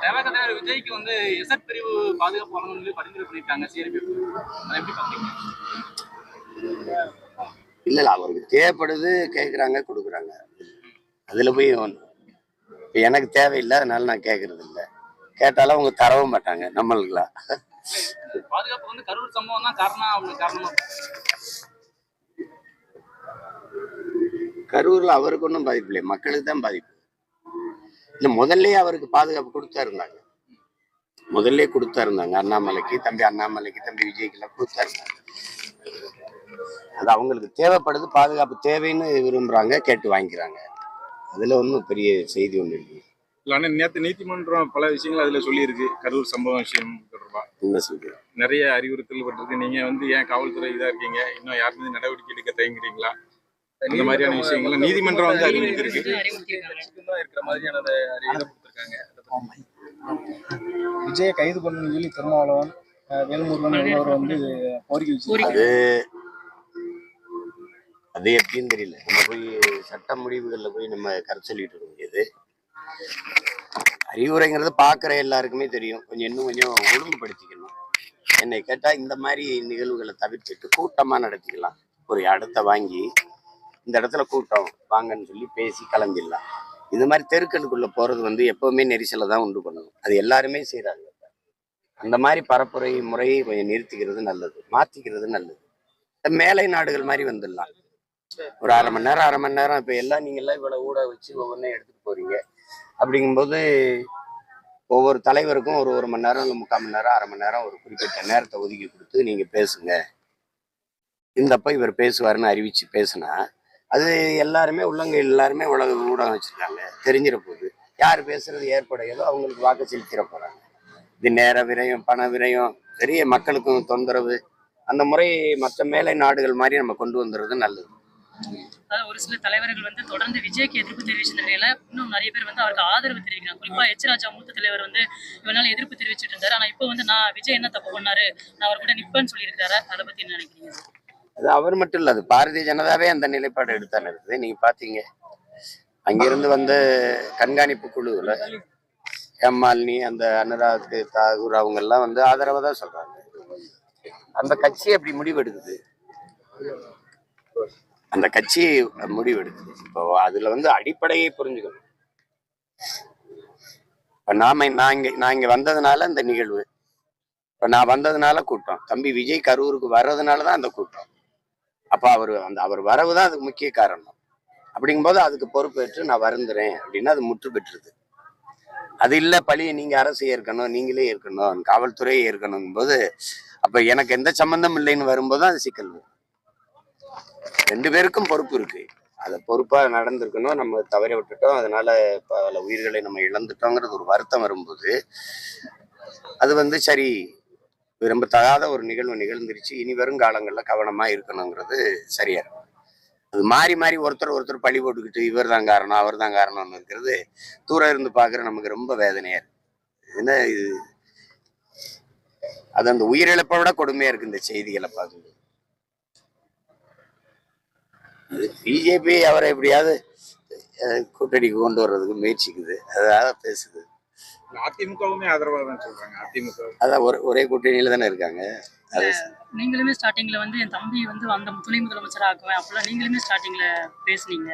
தேவகதையார் விஜய்க்கு வந்து எஸ்எட் பிரிவு பாதுகாப்பு வழங்கணும்னு பரிந்துரை பண்ணியிருக்காங்க சிஆர்பிஎஃப். அதை எப்படி பாக்குறீங்க? இல்ல அவருக்கு தேவைப்படுது, கேட்குறாங்க, கொடுக்குறாங்க. அதுல போய் இப்போ எனக்கு தேவையில்லை, அதனால நான் கேட்கறது இல்லை. கேட்டாலும் அவங்க தரவும் மாட்டாங்க நம்மளுக்குலாம். பாதுகாப்பு வந்து கரூர் சம்பவம் தான் காரணமா கரூர்ல அவருக்கு ஒன்றும் பாதிப்பு இல்லை, மக்களுக்கு தான் பாதிப்பு. இல்ல முதல்லயே அவருக்கு பாதுகாப்பு கொடுத்தா இருந்தாங்க, அண்ணாமலைக்கு, தம்பி விஜய்க்கு எல்லாம் கொடுத்தா இருந்தாங்க. அது அவங்களுக்கு தேவைப்படுது, பாதுகாப்பு தேவைன்னு விரும்புறாங்க, கேட்டு வாங்கிக்கிறாங்க. அதுல ஒன்றும் பெரிய செய்தி ஒன்று இருக்கு. நேற்று நீதிமன்றம் பல விஷயங்கள் அதுல சொல்லியிருக்கு. கரூர் சம்பவம் விஷயம் தொடர்பா என்ன சொல்றீங்க? நிறைய அறிவுறுத்தல் பட்டிருக்கு. நீங்க வந்து ஏன் காவல்துறை இதா இருக்கீங்க, இன்னும் யார் மீது நடவடிக்கை எடுக்க தயங்குறீங்களா? இந்த மாதிரியான விஷயங்கள் நீதிமன்றம் வந்து அறிவுறுத்திருக்கு. விஜய கைது பண்ணு சொல்லி திருமாவளவன், வேல்முருகன் வந்து கோரிக்கை. அது எப்படின்னு தெரியல. நம்ம போய் சட்ட முடிவுகள்ல போய் நம்ம கருத்து சொல்லிட்டு இருக்க முடியாது. அறிவுரைங்கிறது பாக்குற எல்லாருக்குமே தெரியும். இன்னும் கொஞ்சம் ஒழுங்குபடுத்திக்கணும். என்னை கேட்டா இந்த மாதிரி நிகழ்வுகளை தவிர்த்துட்டு கூட்டமா நடத்திக்கலாம். ஒரு இடத்த வாங்கி இந்த இடத்துல கூட்டம் வாங்கன்னு சொல்லி பேசி கிளம்பிடலாம். இது மாதிரி தெருக்களுக்குள்ள போறது வந்து எப்பவுமே நெரிசலை தான் உண்டு பண்ணணும். அது எல்லாருமே செய்யறாங்க. அந்த மாதிரி பரப்புரை முறையை கொஞ்சம் நிறுத்திக்கிறது நல்லது, மாத்திக்கிறது நல்லது. மேலை நாடுகள் மாதிரி வந்துடலாம். ஒரு அரை மணி நேரம் இப்ப எல்லாம் நீங்க எல்லாம் இவ்வளவு ஊட வச்சு ஒவ்வொன்றும் எடுத்துட்டு போறீங்க. அப்படிங்கும்போது ஒவ்வொரு தலைவருக்கும் ஒரு மணி நேரம், 3/4 மணி நேரம், அரை மணி நேரம், ஒரு குறிப்பிட்ட நேரத்தை ஒதுக்கி கொடுத்து நீங்க பேசுங்க, இந்தப்ப இவர் பேசுவாருன்னு அறிவிச்சு பேசுனா அது எல்லாருமே உள்ளங்கையில் எல்லாருமே உலக ஊடகம் வச்சிருக்காங்க, தெரிஞ்சிட போகுது. யார் பேசுறது ஏற்படையதோ அவங்களுக்கு வாக்கு செலுத்திட போறாங்க. இது நேர விரயம், பண விரயம், பெரிய மக்களுக்கும் தொந்தரவு. அந்த முறை மற்ற மேலை நாடுகள் மாதிரி நம்ம கொண்டு வந்துடுறது நல்லது. ஒரு சில தலைவர்கள் வந்து தொடர்ந்து விஜய்க்கு எதிர்ப்பு தெரிவிச்ச நிலையில இன்னும் நிறைய பேர் வந்து அவருக்கு ஆதரவு தெரிவிக்கிறாங்க. குறிப்பா எச் ராஜா மூத்த தலைவர் வந்து இவனால எதிர்ப்பு தெரிவிச்சுட்டு இருந்தாரு. ஆனா இப்போ வந்து நான் விஜய் என்ன தப்பு பண்ணாரு, நான் அவர் கூட நிப்பேன்னு சொல்லியிருக்காரு. அதை பத்தி என்ன நினைக்கிறீங்க? அது அவர் மட்டும் இல்ல, அது பாரதிய ஜனதாவே அந்த நிலைப்பாடு எடுத்தானே இருக்குது. நீங்க பாத்தீங்க, அங்கிருந்து வந்து கண்காணிப்பு குழுவில் எம்மாலினி, அந்த அனுராக் தாகூர் அவங்க எல்லாம் வந்து ஆதரவா தான் சொல்றாங்க. அந்த கட்சி அப்படி முடிவெடுக்குது, அந்த கட்சி முடிவெடுக்குது. இப்போ அதுல வந்து அடிப்படையை புரிஞ்சுக்கணும். இப்ப நான் இங்க வந்ததுனால இந்த நிகழ்வு, இப்ப நான் வந்ததுனால கூட்டம், தம்பி விஜய் கரூருக்கு வர்றதுனாலதான் அந்த கூட்டம். அப்ப அவர் வரவுதான் அதுக்கு முக்கிய காரணம். அப்படிங்கும்போது அதுக்கு பொறுப்பேற்று நான் வருந்துறேன் அப்படின்னா அது முற்று பெற்றுது. அது இல்ல பழிய நீங்க அரசு ஏற்கணும், நீங்களே ஏற்கணும், காவல்துறையே ஏற்கணும் போது, அப்ப எனக்கு எந்த சம்பந்தம் இல்லைன்னு வரும்போது அது சிக்கல் வரும். 2 பேருக்கும் பொறுப்பு இருக்கு. அதை பொறுப்பா நடந்திருக்கணும். நம்ம தவற விட்டுட்டோம், அதனால பல உயிர்களை நம்ம இழந்துட்டோங்கிறது ஒரு வருத்தம் வரும்போது அது வந்து சரி, விரும்பத்தகாத ஒரு நிகழ்வு நிகழ்ந்துருச்சு, இனி வரும் காலங்கள்ல கவனமா இருக்கணுங்கிறது சரியா இருக்கும். அது மாறி ஒருத்தர் பழி போட்டுக்கிட்டு இவர் தான் காரணம், அவர் தான் காரணம்னு இருக்கிறது தூரம் இருந்து பாக்குற நமக்கு ரொம்ப வேதனையா இருக்கு. என்ன இது, அது அந்த உயிரிழப்பை விட கொடுமையா இருக்கு இந்த செய்திகளை பார்க்கும்போது. பிஜேபி அவரை எப்படியாவது கூட்டணிக்கு கொண்டு வர்றதுக்கு முயற்சிக்குது, அதாவது பேசுது. அதிமுகவுமே ஆதரவா தான் சொல்றாங்க. அதிமுக அதான் ஒரே கூட்டணியில தானே இருக்காங்க. நீங்களுமே ஸ்டார்டிங்ல வந்து என் தம்பி வந்து அந்த துணை முதலமைச்சராக ஆக்குவேன் அப்படிலாம் நீங்களுமே ஸ்டார்டிங்ல பேசுனீங்க.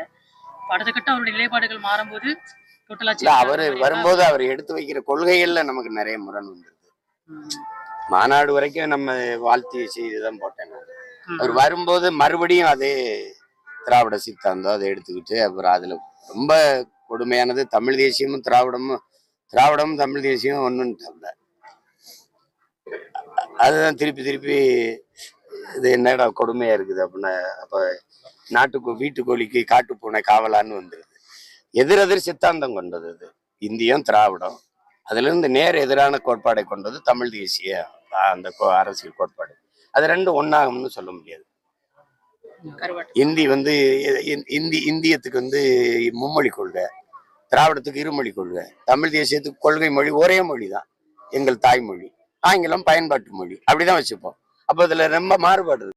அடுத்த கட்ட அவருடைய நிலைப்பாடுகள் மாறும்போது அவர் வரும்போது அவர் எடுத்து வைக்கிற கொள்கைகள்ல நமக்கு நிறைய முரண் வந்துருது. மாநாடு வரைக்கும் நம்ம வாழ்த்திய செய்திதான் போட்டேன். அவர் வரும்போது மறுபடியும் அதே திராவிட சித்தாந்தம் அதை எடுத்துக்கிட்டு, அப்புறம் அதுல ரொம்ப கொடுமையானது தமிழ் தேசியமும் திராவிடமும் தமிழ் தேசியமும் ஒண்ணுட்டாங்க. அதுதான் திருப்பி இது என்னடா கொடுமையா இருக்குது அப்படின்னா, அப்ப வீட்டுக்கோழிக்கு காட்டு பூனை காவலான்னு வந்துருது. எதிரெதிர் சித்தாந்தம் கொண்டது அது இந்தியம் திராவிடம். அதுல இருந்து நேர் எதிரான கோட்பாடை கொண்டது தமிழ் தேசிய அந்த அரசியல் கோட்பாடு. அது ரெண்டும் ஒன்னாகும்னு சொல்ல முடியாது. இந்தி வந்து இந்தியத்துக்கு வந்து மும்மொழி கொள்கை, திராவிடத்துக்கு இருமொழி கொள்கை, தமிழ் தேசியத்துக்கு கொள்கை மொழி ஒரே மொழி தான், எங்கள் தாய்மொழி, ஆங்கிலம் பயன்பாட்டு மொழி, அப்படிதான் வச்சுப்போம். அப்ப இதுல ரொம்ப மாறுபாடு இருக்கு.